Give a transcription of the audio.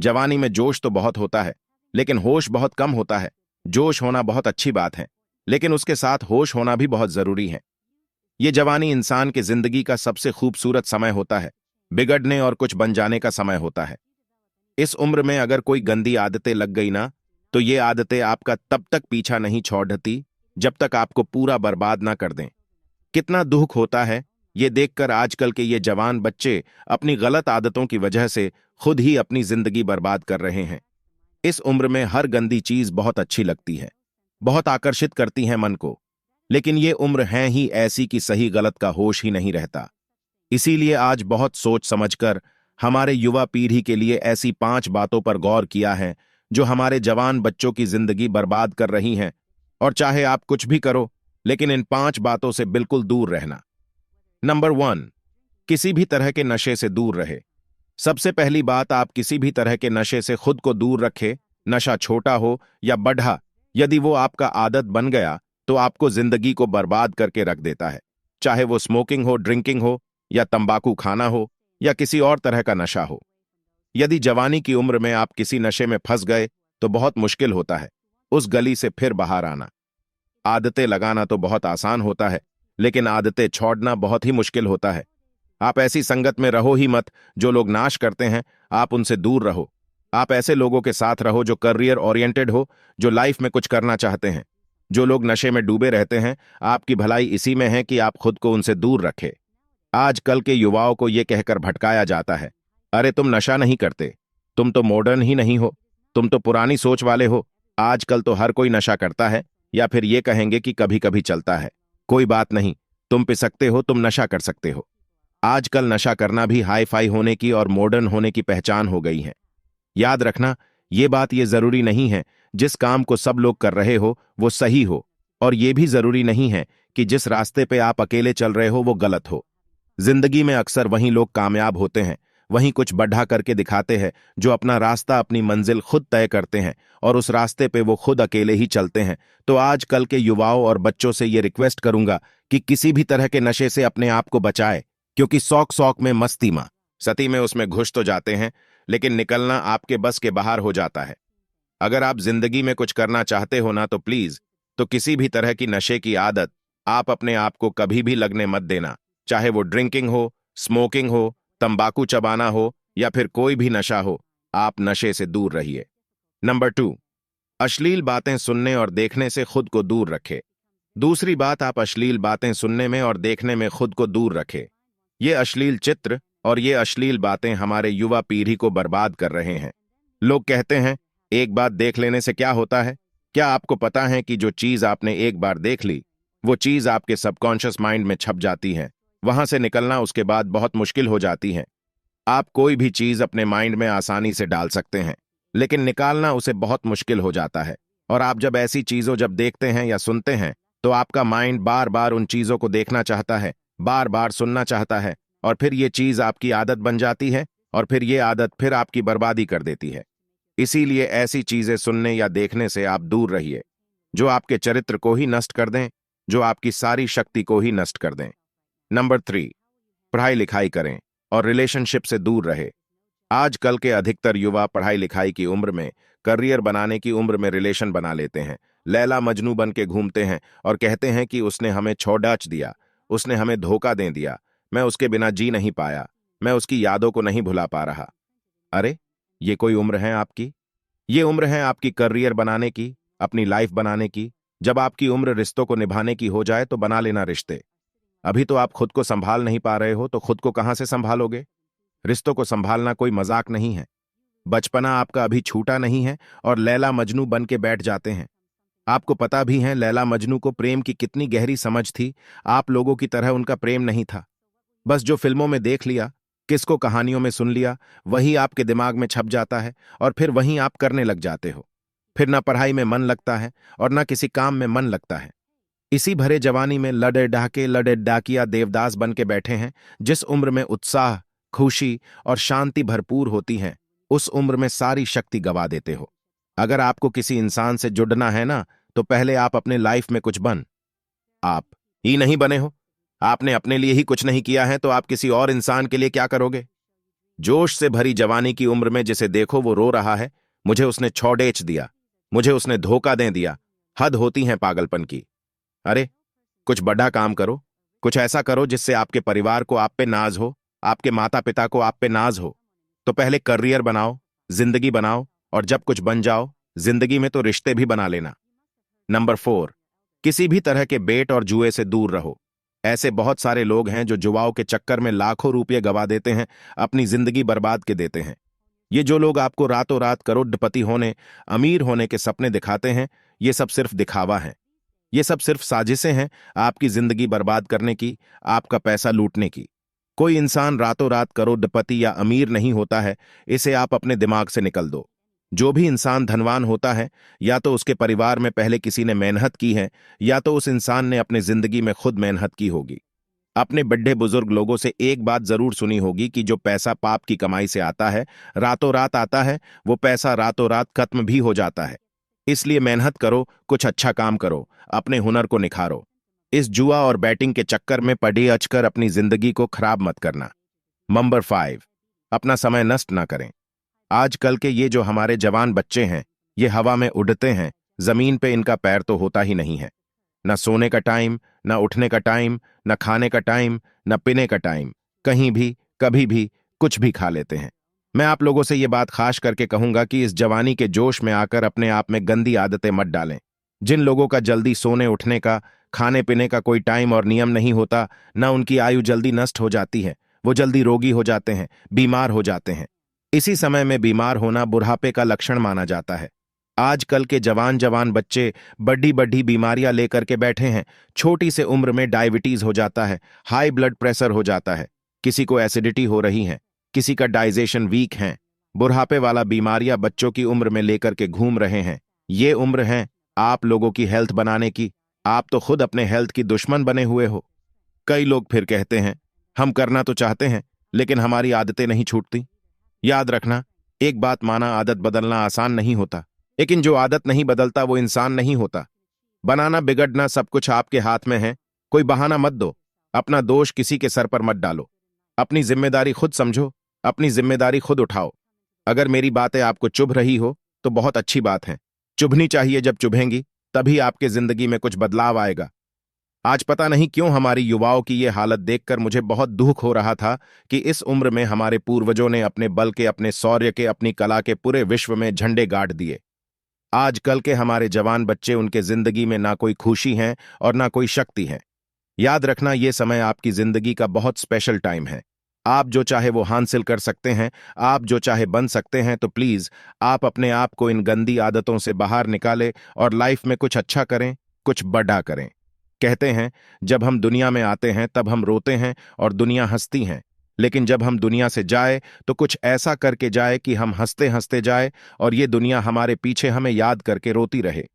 जवानी में जोश तो बहुत होता है, लेकिन होश बहुत कम होता है। जोश होना बहुत अच्छी बात है, लेकिन उसके साथ होश होना भी बहुत जरूरी है। ये जवानी इंसान की जिंदगी का सबसे खूबसूरत समय होता है, बिगड़ने और कुछ बन जाने का समय होता है। इस उम्र में अगर कोई गंदी आदतें लग गई ना, तो ये आदतें आपका तब तक पीछा नहीं छोड़ती जब तक आपको पूरा बर्बाद ना कर दें। कितना दुख होता है ये देखकर आजकल के ये जवान बच्चे अपनी गलत आदतों की वजह से खुद ही अपनी जिंदगी बर्बाद कर रहे हैं। इस उम्र में हर गंदी चीज बहुत अच्छी लगती है, बहुत आकर्षित करती है मन को, लेकिन ये उम्र है ही ऐसी कि सही गलत का होश ही नहीं रहता। इसीलिए आज बहुत सोच समझकर हमारे युवा पीढ़ी के लिए ऐसी 5 बातों पर गौर किया है जो हमारे जवान बच्चों की जिंदगी बर्बाद कर रही हैं। और चाहे आप कुछ भी करो, लेकिन इन 5 बातों से बिल्कुल दूर रहना। नंबर 1, किसी भी तरह के नशे से दूर रहे। सबसे पहली बात, आप किसी भी तरह के नशे से खुद को दूर रखें। नशा छोटा हो या बढ़ा, यदि वो आपका आदत बन गया तो आपको जिंदगी को बर्बाद करके रख देता है। चाहे वो स्मोकिंग हो, ड्रिंकिंग हो, या तंबाकू खाना हो, या किसी और तरह का नशा हो। यदि जवानी की उम्र में आप किसी नशे में फंस गए तो बहुत मुश्किल होता है उस गली से फिर बाहर आना। आदतें लगाना तो बहुत आसान होता है, लेकिन आदतें छोड़ना बहुत ही मुश्किल होता है। आप ऐसी संगत में रहो ही मत। जो लोग नाश करते हैं, आप उनसे दूर रहो। आप ऐसे लोगों के साथ रहो जो करियर ओरिएंटेड हो, जो लाइफ में कुछ करना चाहते हैं। जो लोग नशे में डूबे रहते हैं, आपकी भलाई इसी में है कि आप खुद को उनसे दूर रखें। आजकल के युवाओं को यह कहकर भटकाया जाता है, अरे तुम नशा नहीं करते, तुम तो मॉडर्न ही नहीं हो, तुम तो पुरानी सोच वाले हो। आजकल तो हर कोई नशा करता है, या फिर ये कहेंगे कि कभी कभी चलता है। कोई बात नहीं, तुम पिसकते हो, तुम नशा कर सकते हो। आजकल नशा करना भी हाई फाई होने की और मॉडर्न होने की पहचान हो गई है। याद रखना, ये बात ये जरूरी नहीं है जिस काम को सब लोग कर रहे हो वो सही हो, और ये भी जरूरी नहीं है कि जिस रास्ते पे आप अकेले चल रहे हो वो गलत हो। जिंदगी में अक्सर वहीं लोग कामयाब होते हैं, वहीं कुछ बढ़ा करके दिखाते हैं, जो अपना रास्ता, अपनी मंजिल खुद तय करते हैं और उस रास्ते पे वो खुद अकेले ही चलते हैं। तो आजकल के युवाओं और बच्चों से ये रिक्वेस्ट करूंगा कि किसी भी तरह के नशे से अपने आप को बचाए, क्योंकि शौक शौक में मस्ती मां सती में उसमें घुस तो जाते हैं, लेकिन निकलना आपके बस के बाहर हो जाता है। अगर आप जिंदगी में कुछ करना चाहते हो ना, तो प्लीज, तो किसी भी तरह की नशे की आदत आप अपने आप को कभी भी लगने मत देना। चाहे वो ड्रिंकिंग हो, स्मोकिंग हो, तंबाकू चबाना हो, या फिर कोई भी नशा हो, आप नशे से दूर रहिए। नंबर 2, अश्लील बातें सुनने और देखने से खुद को दूर रखें। दूसरी बात, आप अश्लील बातें सुनने में और देखने में खुद को दूर रखें। ये अश्लील चित्र और ये अश्लील बातें हमारे युवा पीढ़ी को बर्बाद कर रहे हैं। लोग कहते हैं, एक बात देख लेने से क्या होता है? क्या आपको पता है कि जो चीज आपने एक बार देख ली, वो चीज आपके सबकॉन्शियस माइंड में छप जाती है। वहां से निकलना उसके बाद बहुत मुश्किल हो जाती है। आप कोई भी चीज अपने माइंड में आसानी से डाल सकते हैं, लेकिन निकालना उसे बहुत मुश्किल हो जाता है। और आप जब ऐसी चीजों जब देखते हैं या सुनते हैं, तो आपका माइंड बार बार उन चीजों को देखना चाहता है, बार बार सुनना चाहता है, और फिर ये चीज आपकी आदत बन जाती है, और फिर ये आदत फिर आपकी बर्बादी कर देती है। इसीलिए ऐसी चीजें सुनने या देखने से आप दूर रहिए, जो आपके चरित्र को ही नष्ट कर दें, जो आपकी सारी शक्ति को ही नष्ट कर दें। नंबर 3, पढ़ाई लिखाई करें और रिलेशनशिप से दूर रहे। आजकल के अधिकतर युवा पढ़ाई लिखाई की उम्र में, करियर बनाने की उम्र में रिलेशन बना लेते हैं। लैला मजनू बन के घूमते हैं और कहते हैं कि उसने हमें छोड़ाच दिया, उसने हमें धोखा दे दिया, मैं उसके बिना जी नहीं पाया, मैं उसकी यादों को नहीं भुला पा रहा। अरे, ये कोई उम्र है आपकी? ये उम्र है आपकी करियर बनाने की, अपनी लाइफ बनाने की। जब आपकी उम्र रिश्तों को निभाने की हो जाए तो बना लेना रिश्ते। अभी तो आप खुद को संभाल नहीं पा रहे हो, तो खुद को कहां से संभालोगे? रिश्तों को संभालना कोई मजाक नहीं है। बचपना आपका अभी छूटा नहीं है और लैला मजनू बन के बैठ जाते हैं। आपको पता भी है लैला मजनू को प्रेम की कितनी गहरी समझ थी। आप लोगों की तरह उनका प्रेम नहीं था। बस जो फिल्मों में देख लिया, किसको कहानियों में सुन लिया, वही आपके दिमाग में छप जाता है और फिर वहीं आप करने लग जाते हो। फिर ना पढ़ाई में मन लगता है और ना किसी काम में मन लगता है। इसी भरे जवानी में लड़े डाकिया देवदास बन के बैठे हैं। जिस उम्र में उत्साह, खुशी और शांति भरपूर होती हैं, उस उम्र में सारी शक्ति गवा देते हो। अगर आपको किसी इंसान से जुड़ना है ना, तो पहले आप अपने लाइफ में कुछ बन। आप ही नहीं बने हो, आपने अपने लिए ही कुछ नहीं किया है, तो आप किसी और इंसान के लिए क्या करोगे? जोश से भरी जवानी की उम्र में जिसे देखो वो रो रहा है, मुझे उसने छौड़ेच दिया, मुझे उसने धोखा दे दिया। हद होती है पागलपन की। अरे कुछ बड़ा काम करो, कुछ ऐसा करो जिससे आपके परिवार को आप पे नाज हो, आपके माता पिता को आप पे नाज हो। तो पहले करियर बनाओ, जिंदगी बनाओ, और जब कुछ बन जाओ जिंदगी में तो रिश्ते भी बना लेना। नंबर 4, किसी भी तरह के बेट और जुए से दूर रहो। ऐसे बहुत सारे लोग हैं जो जुआओं के चक्कर में लाखों रुपये गवा देते हैं, अपनी जिंदगी बर्बाद के देते हैं। ये जो लोग आपको रातों रात करोड़पति होने, अमीर होने के सपने दिखाते हैं, ये सब सिर्फ दिखावा है। ये सब सिर्फ साजिशें हैं आपकी जिंदगी बर्बाद करने की, आपका पैसा लूटने की। कोई इंसान रातों रात करोड़पति या अमीर नहीं होता है, इसे आप अपने दिमाग से निकल दो। जो भी इंसान धनवान होता है, या तो उसके परिवार में पहले किसी ने मेहनत की है, या तो उस इंसान ने अपने जिंदगी में खुद मेहनत की होगी। अपने बड़े बुजुर्ग लोगों से एक बात जरूर सुनी होगी कि जो पैसा पाप की कमाई से आता है, रातों रात आता है, वो पैसा रातों रात खत्म भी हो जाता है। इसलिए मेहनत करो, कुछ अच्छा काम करो, अपने हुनर को निखारो। इस जुआ और बैटिंग के चक्कर में पड़ी अचकर अपनी जिंदगी को खराब मत करना। नंबर 5, अपना समय नष्ट ना करें। आजकल के ये जो हमारे जवान बच्चे हैं, ये हवा में उड़ते हैं, जमीन पे इनका पैर तो होता ही नहीं है। न सोने का टाइम, न उठने का टाइम, न खाने का टाइम, न पीने का टाइम। कहीं भी, कभी भी, कुछ भी खा लेते हैं। मैं आप लोगों से ये बात खास करके कहूंगा कि इस जवानी के जोश में आकर अपने आप में गंदी आदतें मत डालें। जिन लोगों का जल्दी सोने उठने का, खाने पीने का कोई टाइम और नियम नहीं होता, न उनकी आयु जल्दी नष्ट हो जाती है, वो जल्दी रोगी हो जाते हैं, बीमार हो जाते हैं। इसी समय में बीमार होना बुढ़ापे का लक्षण माना जाता है। आजकल के जवान जवान बच्चे बड़ी बड़ी बीमारियां लेकर के बैठे हैं। छोटी से उम्र में डायबिटीज हो जाता है, हाई ब्लड प्रेशर हो जाता है, किसी को एसिडिटी हो रही है, किसी का डाइजेशन वीक है। बुढ़ापे वाला बीमारियां बच्चों की उम्र में लेकर के घूम रहे हैं। ये उम्र है आप लोगों की हेल्थ बनाने की। आप तो खुद अपने हेल्थ की दुश्मन बने हुए हो। कई लोग फिर कहते हैं, हम करना तो चाहते हैं लेकिन हमारी आदतें नहीं छूटती। याद रखना, एक बात माना, आदत बदलना आसान नहीं होता, लेकिन जो आदत नहीं बदलता वो इंसान नहीं होता। बनाना बिगड़ना सब कुछ आपके हाथ में है। कोई बहाना मत दो, अपना दोष किसी के सर पर मत डालो। अपनी जिम्मेदारी खुद समझो, अपनी जिम्मेदारी खुद उठाओ। अगर मेरी बातें आपको चुभ रही हो तो बहुत अच्छी बात है। चुभनी चाहिए, जब चुभेंगी तभी आपके जिंदगी में कुछ बदलाव आएगा। आज पता नहीं क्यों हमारी युवाओं की ये हालत देखकर मुझे बहुत दुख हो रहा था कि इस उम्र में हमारे पूर्वजों ने अपने बल के, अपने शौर्य के, अपनी कला के पूरे विश्व में झंडे गाड़ दिए। आजकल के हमारे जवान बच्चे, उनके जिंदगी में ना कोई खुशी है और ना कोई शक्ति है। याद रखना, ये समय आपकी जिंदगी का बहुत स्पेशल टाइम है। आप जो चाहे वो हासिल कर सकते हैं, आप जो चाहे बन सकते हैं। तो प्लीज आप अपने आप को इन गंदी आदतों से बाहर निकालें और लाइफ में कुछ अच्छा करें, कुछ बड़ा करें। कहते हैं, जब हम दुनिया में आते हैं तब हम रोते हैं और दुनिया हंसती है, लेकिन जब हम दुनिया से जाए तो कुछ ऐसा करके जाए कि हम हंसते हंसते जाए और ये दुनिया हमारे पीछे हमें याद करके रोती रहे।